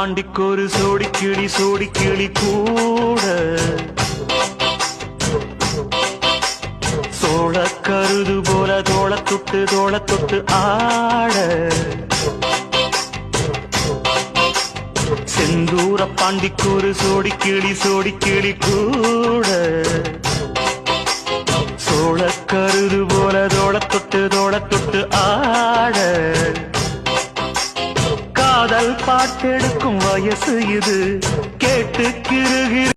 பாண்டிக்கொரு சோடி கிளி கூட சோழ கருது போல தோள தொட்டு ஆட செந்தூர பாண்டிக்கொரு சோடி கிளி கூட சோழ கருது போல தோள தொட்டு ஆட காதல் பாட்டெடுக்கும் வயசு இது கேட்டு கிருகிரு